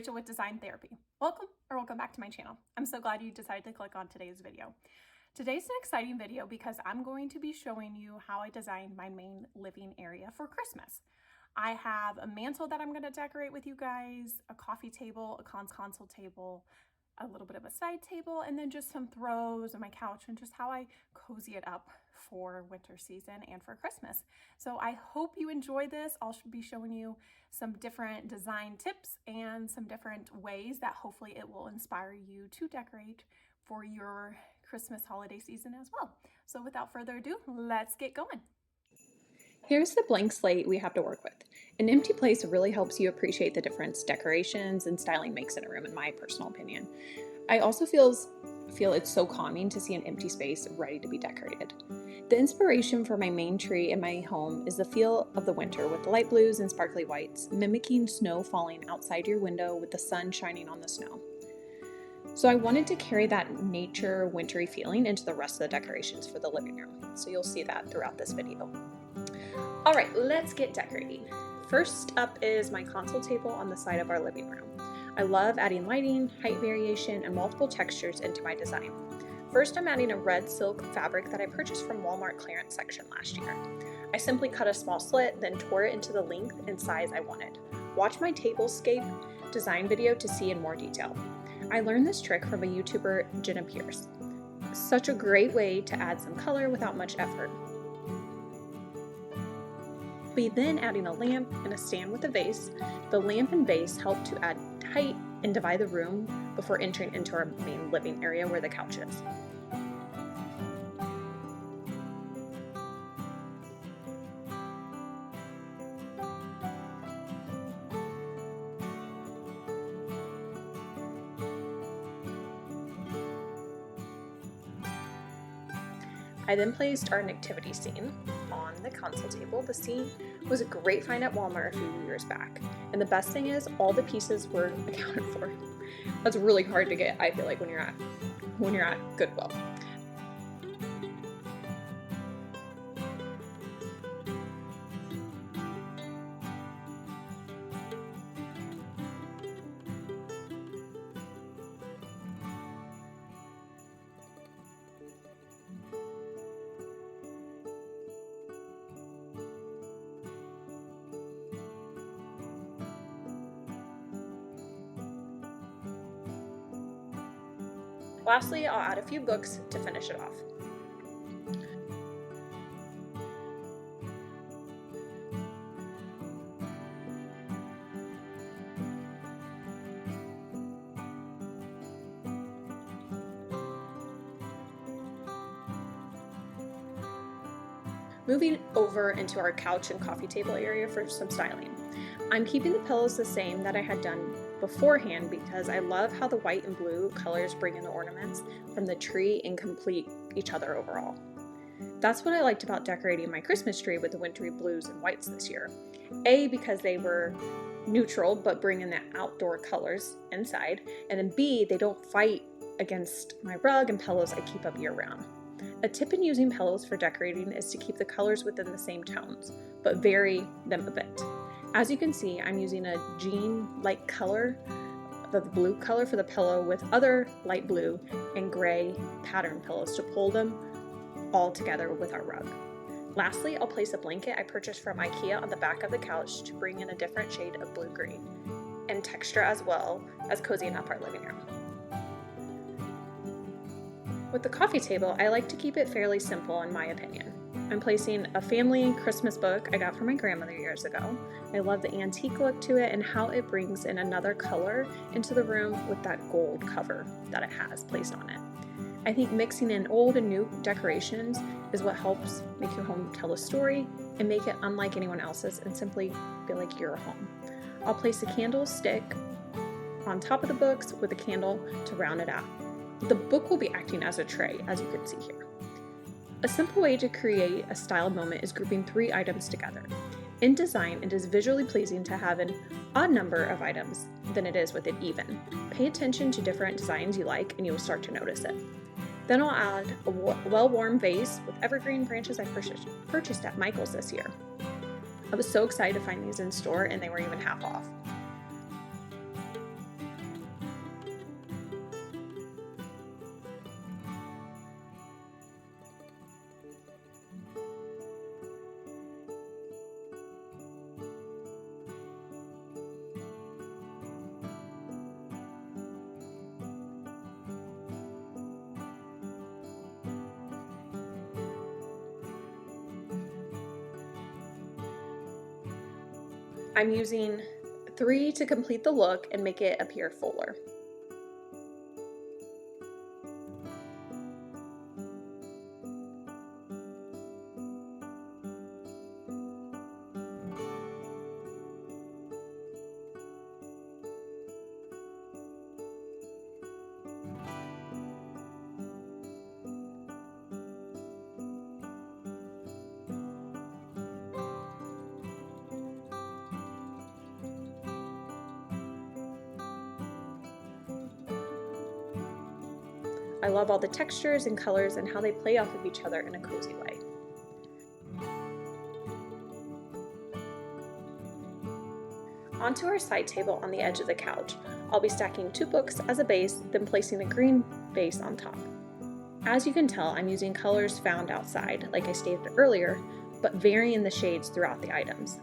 Rachel with Design Therapy. Welcome back to my channel. I'm so glad you decided to click on today's video. Today's an exciting video because I'm going to be showing you how I designed my main living area for Christmas. I have a mantle that I'm going to decorate with you guys, a coffee table, a console table, a little bit of a side table, and then just some throws on my couch and just how I cozy it up for winter season and for Christmas. So I hope you enjoy this. I'll be showing you some different design tips and some different ways that hopefully it will inspire you to decorate for your Christmas holiday season as well. So without further ado, let's get going. Here's the blank slate we have to work with. An empty place really helps you appreciate the difference decorations and styling makes in a room, in my personal opinion. I also feel it's so calming to see an empty space ready to be decorated. The inspiration for my main tree in my home is the feel of the winter with light blues and sparkly whites, mimicking snow falling outside your window with the sun shining on the snow. So I wanted to carry that nature wintry feeling into the rest of the decorations for the living room. So you'll see that throughout this video. All right, let's get decorating. First up is my console table on the side of our living room. I love adding lighting, height variation, and multiple textures into my design. First, I'm adding a red silk fabric that I purchased from Walmart clearance section last year. I simply cut a small slit, then tore it into the length and size I wanted. Watch my tablescape design video to see in more detail. I learned this trick from a YouTuber, Jenna Pierce. Such a great way to add some color without much effort. By then adding a lamp and a stand with a vase, the lamp and vase help to add height and divide the room before entering into our main living area where the couch is. I then placed our nativity scene on the console table. The scene was a great find at Walmart a few years back. And the best thing is all the pieces were accounted for. That's really hard to get, I feel like, when you're at Goodwill. Lastly, I'll add a few books to finish it off. Moving over into our couch and coffee table area for some styling. I'm keeping the pillows the same that I had done beforehand because I love how the white and blue colors bring in the ornaments from the tree and complete each other overall. That's what I liked about decorating my Christmas tree with the wintry blues and whites this year. A, because they were neutral but bring in the outdoor colors inside, and then B, they don't fight against my rug and pillows I keep up year round. A tip in using pillows for decorating is to keep the colors within the same tones, but vary them a bit. As you can see, I'm using a jean-like color, the blue color for the pillow, with other light blue and gray pattern pillows to pull them all together with our rug. Lastly, I'll place a blanket I purchased from IKEA on the back of the couch to bring in a different shade of blue-green and texture as well as cozying up our living room. With the coffee table, I like to keep it fairly simple in my opinion. I'm placing a family Christmas book I got from my grandmother years ago. I love the antique look to it and how it brings in another color into the room with that gold cover that it has placed on it. I think mixing in old and new decorations is what helps make your home tell a story and make it unlike anyone else's and simply feel like you're home. I'll place a candlestick on top of the books with a candle to round it out. The book will be acting as a tray, as you can see here. A simple way to create a style moment is grouping 3 items together. In design, it is visually pleasing to have an odd number of items than it is with it even. Pay attention to different designs you like and you will start to notice it. Then I'll add a well-worn vase with evergreen branches I purchased at Michael's this year. I was so excited to find these in store and they were even half off. I'm using 3 to complete the look and make it appear fuller. I love all the textures and colors and how they play off of each other in a cozy way. Onto our side table on the edge of the couch, I'll be stacking 2 books as a base, then placing a green base on top. As you can tell, I'm using colors found outside, like I stated earlier, but varying the shades throughout the items.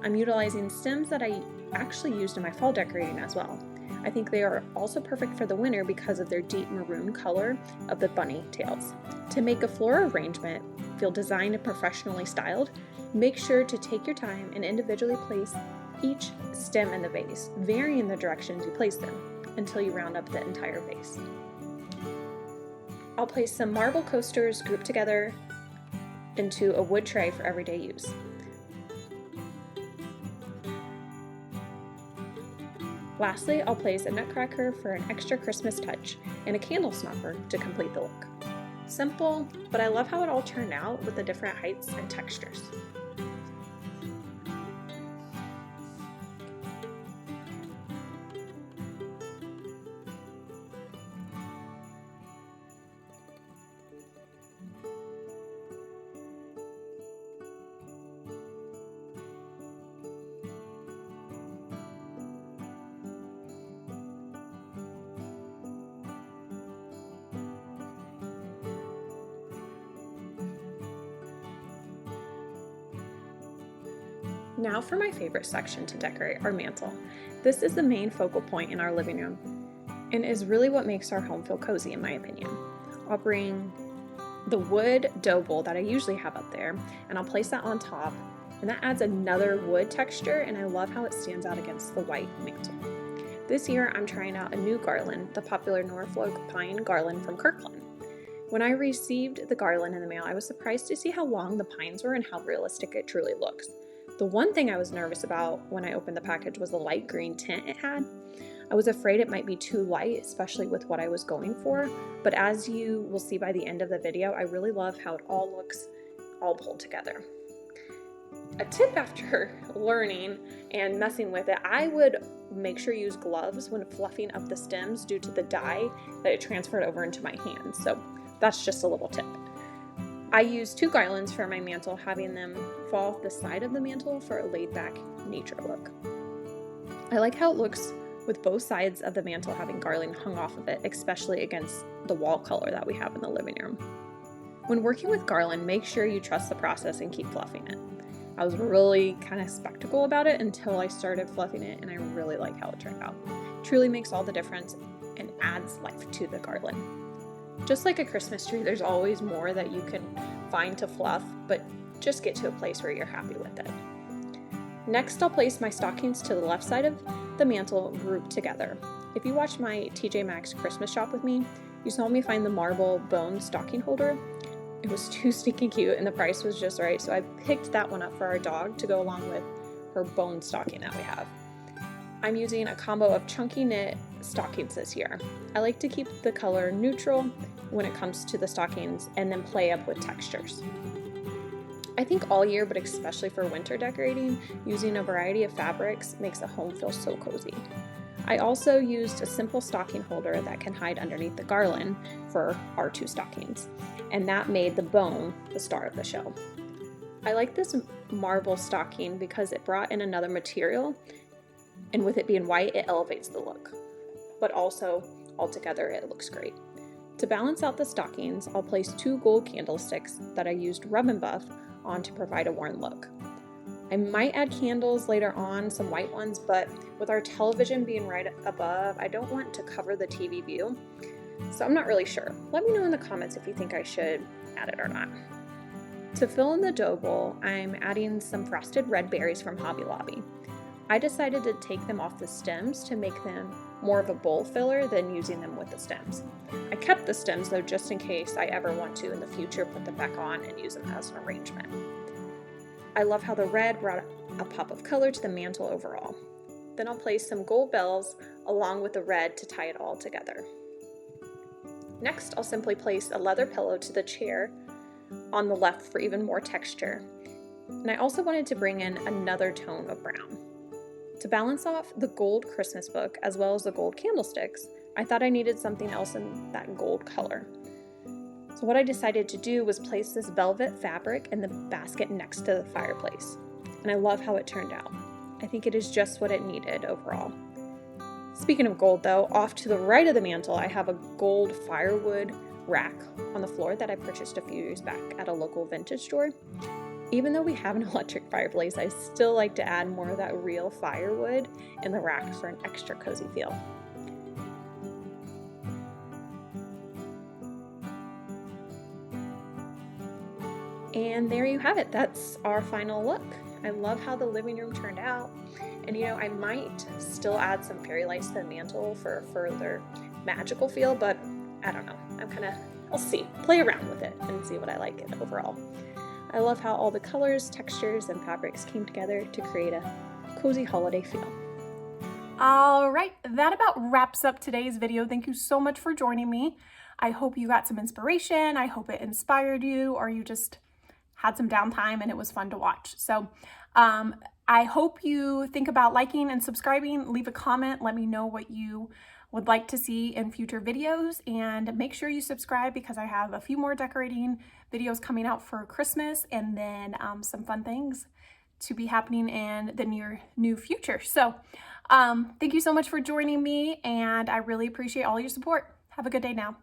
I'm utilizing stems that I actually used in my fall decorating as well. I think they are also perfect for the winter because of their deep maroon color of the bunny tails. To make a floral arrangement feel designed and professionally styled, make sure to take your time and individually place each stem in the vase, varying the directions you place them until you round up the entire vase. I'll place some marble coasters grouped together into a wood tray for everyday use. Lastly, I'll place a nutcracker for an extra Christmas touch and a candle snuffer to complete the look. Simple, but I love how it all turned out with the different heights and textures. Now for my favorite section to decorate, our mantle. This is the main focal point in our living room and is really what makes our home feel cozy in my opinion. I'll bring the wood dough bowl that I usually have up there and I'll place that on top, and that adds another wood texture, and I love how it stands out against the white mantle. This year I'm trying out a new garland, the popular Norfolk pine garland from Kirkland. When I received the garland in the mail, I was surprised to see how long the pines were and how realistic it truly looks. The one thing I was nervous about when I opened the package was the light green tint it had. I was afraid it might be too light, especially with what I was going for, but as you will see by the end of the video, I really love how it all looks all pulled together. A tip after learning and messing with it, I would make sure you use gloves when fluffing up the stems due to the dye that it transferred over into my hands, so that's just a little tip. I used 2 garlands for my mantle, having them fall off the side of the mantle for a laid-back nature look. I like how it looks with both sides of the mantle having garland hung off of it, especially against the wall color that we have in the living room. When working with garland, make sure you trust the process and keep fluffing it. I was really kind of skeptical about it until I started fluffing it, and I really like how it turned out. It truly makes all the difference and adds life to the garland. Just like a Christmas tree, there's always more that you can find to fluff, but just get to a place where you're happy with it. Next, I'll place my stockings to the left side of the mantle grouped together. If you watched my TJ Maxx Christmas shop with me, you saw me find the marble bone stocking holder. It was too stinking cute and the price was just right, so I picked that one up for our dog to go along with her bone stocking that we have. I'm using a combo of chunky knit stockings this year. I like to keep the color neutral when it comes to the stockings and then play up with textures. I think all year, but especially for winter decorating, using a variety of fabrics makes a home feel so cozy. I also used a simple stocking holder that can hide underneath the garland for our 2 stockings, and that made the bone the star of the show. I like this marble stocking because it brought in another material, and with it being white, it elevates the look. But also, altogether, it looks great. To balance out the stockings, I'll place 2 gold candlesticks that I used Rub and Buff on to provide a worn look. I might add candles later on, some white ones, but with our television being right above, I don't want to cover the TV view, so I'm not really sure. Let me know in the comments if you think I should add it or not. To fill in the dough bowl, I'm adding some frosted red berries from Hobby Lobby. I decided to take them off the stems to make them more of a bowl filler than using them with the stems. I kept the stems though just in case I ever want to in the future put them back on and use them as an arrangement. I love how the red brought a pop of color to the mantle overall. Then I'll place some gold bells along with the red to tie it all together. Next, I'll simply place a leather pillow to the chair on the left for even more texture. And I also wanted to bring in another tone of brown. To balance off the gold Christmas book as well as the gold candlesticks, I thought I needed something else in that gold color. So what I decided to do was place this velvet fabric in the basket next to the fireplace. And I love how it turned out. I think it is just what it needed overall. Speaking of gold though, off to the right of the mantle, I have a gold firewood rack on the floor that I purchased a few years back at a local vintage store. Even though we have an electric fireplace, I still like to add more of that real firewood in the rack for an extra cozy feel. And there you have it. That's our final look. I love how the living room turned out. And I might still add some fairy lights to the mantle for a further magical feel, but I don't know. I'll see. Play around with it and see what I like overall. I love how all the colors, textures, and fabrics came together to create a cozy holiday feel. All right, that about wraps up today's video. Thank you so much for joining me. I hope you got some inspiration. I hope it inspired you, or you just had some downtime and it was fun to watch. So I hope you think about liking and subscribing. Leave a comment. Let me know what you would like to see in future videos, and make sure you subscribe because I have a few more decorating videos coming out for Christmas, and then some fun things to be happening in the new future. So thank you so much for joining me, and I really appreciate all your support. Have a good day now.